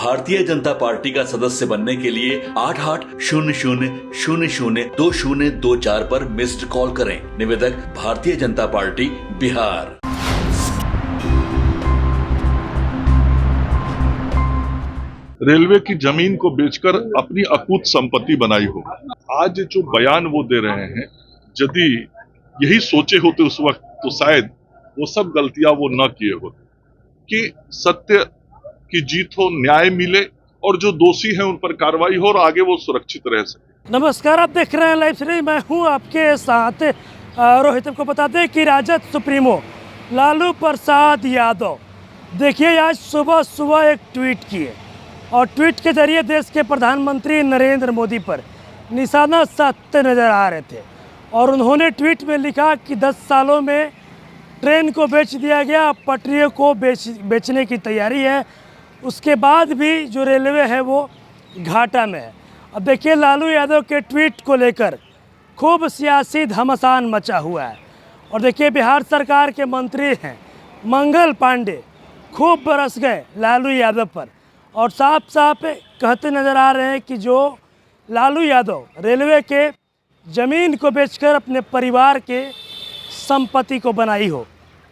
Bharatiya Janata party का सदस्य बनने के लिए 8800002024 पर मिस्ड कॉल करें। निवेदक भारतीय जनता पार्टी बिहार। रेलवे की जमीन को बेचकर अपनी अकूत संपत्ति बनाई हो। आज जो बयान वो दे रहे हैं, यदि यही सोचे होते उस वक्त तो शायद वो सब गलतियां वो न किए होते, कि सत्य की जीत हो, न्याय मिले और जो दोषी हैं उन पर कार्रवाई हो और आगे वो सुरक्षित रह सके। नमस्कार, आप देख रहे हैं लाइव सीरीज। मैं हूं आपके साथ रोहित। आपको बता दें कि राजद सुप्रीमो लालू प्रसाद यादव देखिए आज सुबह एक ट्वीट किए और ट्वीट के जरिए देश के प्रधानमंत्री नरेंद्र मोदी पर निशाना साधते नजर आ रहे थे। और उन्होंने ट्वीट में लिखा कि 10 सालों में ट्रेन को बेच दिया गया, पटरियों को बेचने की तैयारी है, उसके बाद भी जो रेलवे है वो घाटा में है। अब देखिए लालू यादव के ट्वीट को लेकर खूब सियासी घमासान मचा हुआ है। और देखिए बिहार सरकार के मंत्री हैं मंगल पांडे खूब बरस गए लालू यादव पर और साफ साफ कहते नज़र आ रहे हैं कि जो लालू यादव रेलवे के ज़मीन को बेचकर अपने परिवार के संपत्ति को बनाई हो,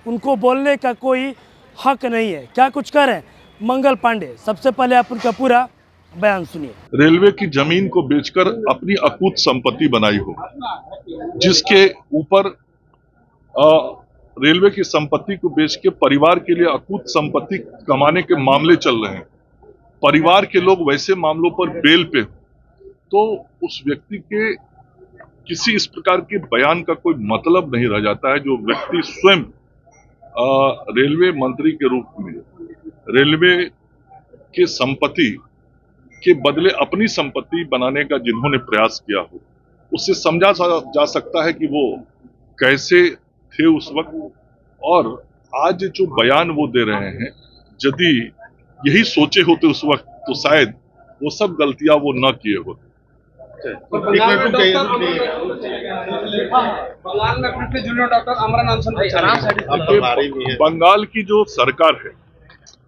उनको बोलने का कोई हक नहीं है। क्या कुछ करें मंगल पांडे, सबसे पहले आप उनका पूरा बयान सुनिए। रेलवे की जमीन को बेचकर अपनी अकूत संपत्ति बनाई हो, जिसके ऊपर रेलवे की संपत्ति को बेच के परिवार के लिए अकूत संपत्ति कमाने के मामले चल रहे हैं। परिवार के लोग वैसे मामलों पर बेल पे, तो उस व्यक्ति के किसी इस प्रकार के बयान का कोई मतलब नहीं रह जाता है। जो व्यक्ति स्वयं रेलवे मंत्री के रूप में रेलवे के संपत्ति के बदले अपनी संपत्ति बनाने का जिन्होंने प्रयास किया हो, उससे समझा जा सकता है कि वो कैसे थे उस वक्त। और आज जो बयान वो दे रहे हैं, यदि यही सोचे होते उस वक्त तो शायद वो सब गलतियां वो न किए होते। बंगाल में फिर जूनियर डॉक्टर अमरन अनशन बंगाल की जो सरकार है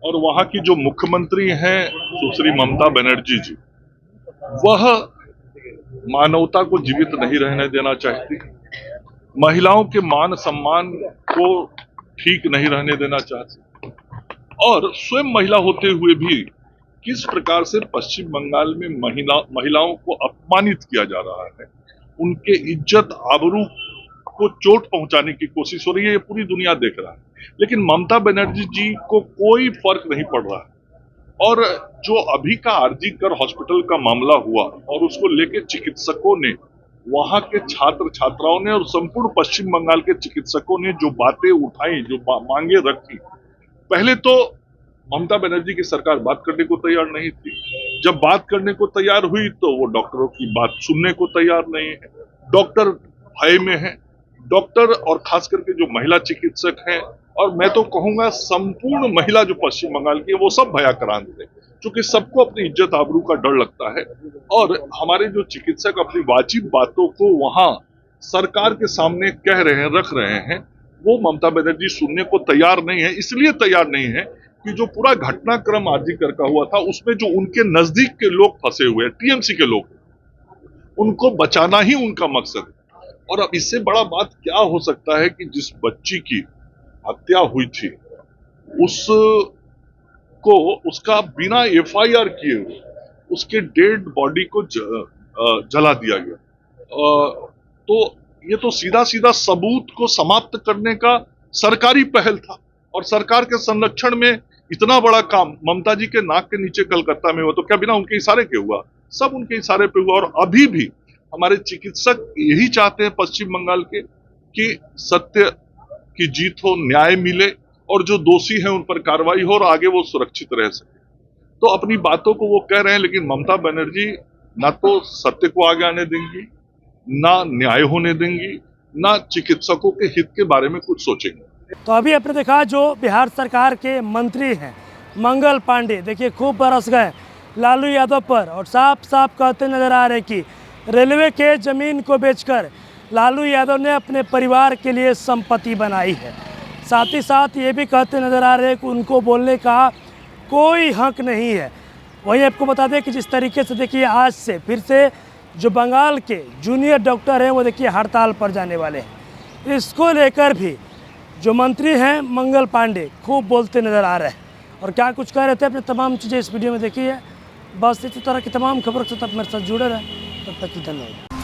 और वहां की जो मुख्यमंत्री हैं सुश्री ममता बनर्जी जी, वह मानवता को जीवित नहीं रहने देना चाहती, महिलाओं के मान सम्मान को ठीक नहीं रहने देना चाहती, और स्वयं महिला होते हुए भी किस प्रकार से पश्चिम बंगाल में महिलाओं को अपमानित किया जा रहा है, उनके इज्जत आबरू को चोट पहुंचाने की कोशिश हो रही है, ये पूरी दुनिया देख रहा है। लेकिन ममता बनर्जी जी को कोई फर्क नहीं पड़ रहा है। और जो अभी का आरजी कर हॉस्पिटल का मामला हुआ और उसको लेके चिकित्सकों ने, वहां के छात्र छात्राओं ने और संपूर्ण पश्चिम बंगाल के चिकित्सकों ने जो बातें उठाई, जो मांगे रखी, पहले तो ममता बनर्जी की सरकार बात करने को तैयार नहीं थी। जब बात करने को तैयार हुई तो वो डॉक्टरों की बात सुनने को तैयार नहीं है। डॉक्टर भय में है, डॉक्टर और खास करके जो महिला चिकित्सक हैं, और मैं तो कहूंगा संपूर्ण महिला जो पश्चिम बंगाल की है, वो सब भयाक्रांत है, क्योंकि सबको अपनी इज्जत आबरू का डर लगता है। और हमारे जो चिकित्सक अपनी वाजिब बातों को वहां सरकार के सामने कह रहे हैं, रख रहे हैं, वो ममता बनर्जी सुनने को तैयार नहीं है। इसलिए तैयार नहीं है कि जो पूरा घटनाक्रम आरजी कर का हुआ था, उसमें जो उनके नजदीक के लोग फंसे हुए, टीएमसी के लोग, उनको बचाना ही उनका मकसद है। और अब इससे बड़ा बात क्या हो सकता है कि जिस बच्ची की हत्या हुई थी, उसका बिना एफआईआर किए हुए उसके डेड बॉडी को जला दिया गया। तो ये तो सीधा सीधा सबूत को समाप्त करने का सरकारी पहल था। और सरकार के संरक्षण में इतना बड़ा काम ममता जी के नाक के नीचे कलकत्ता में हुआ, तो क्या बिना उनके इशारे के हुआ? सब उनके इशारे पे हुआ। और अभी भी हमारे चिकित्सक यही चाहते हैं पश्चिम बंगाल के, कि सत्य की जीत हो, न्याय मिले और जो दोषी हैं उन पर कार्रवाई हो और आगे वो सुरक्षित रह सके। तो अपनी बातों को वो कह रहे हैं, लेकिन ममता बनर्जी ना तो सत्य को आगे आने देंगी, ना न्याय होने देंगी, ना चिकित्सकों के हित के बारे में कुछ सोचेंगे। तो अभी आपने देखा जो बिहार सरकार के मंत्री हैं मंगल पांडे, देखिए खूब बरस गए लालू यादव पर और साफ साफ कहते नजर आ रहे कि रेलवे के ज़मीन को बेचकर लालू यादव ने अपने परिवार के लिए संपत्ति बनाई है। साथ ही साथ ये भी कहते नजर आ रहे हैं कि उनको बोलने का कोई हक नहीं है। वहीं आपको बता दें कि जिस तरीके से देखिए आज से फिर से जो बंगाल के जूनियर डॉक्टर हैं वो देखिए हड़ताल पर जाने वाले हैं। इसको लेकर भी जो मंत्री हैं मंगल पांडे खूब बोलते नज़र आ रहे हैं और क्या कुछ कह रहे थे अपने तमाम चीज़ें इस वीडियो में देखिए। बस इसी तरह की तमाम खबरों के साथ आप मेरे साथ जुड़े रहें। तब तक के लिए धन्यवाद।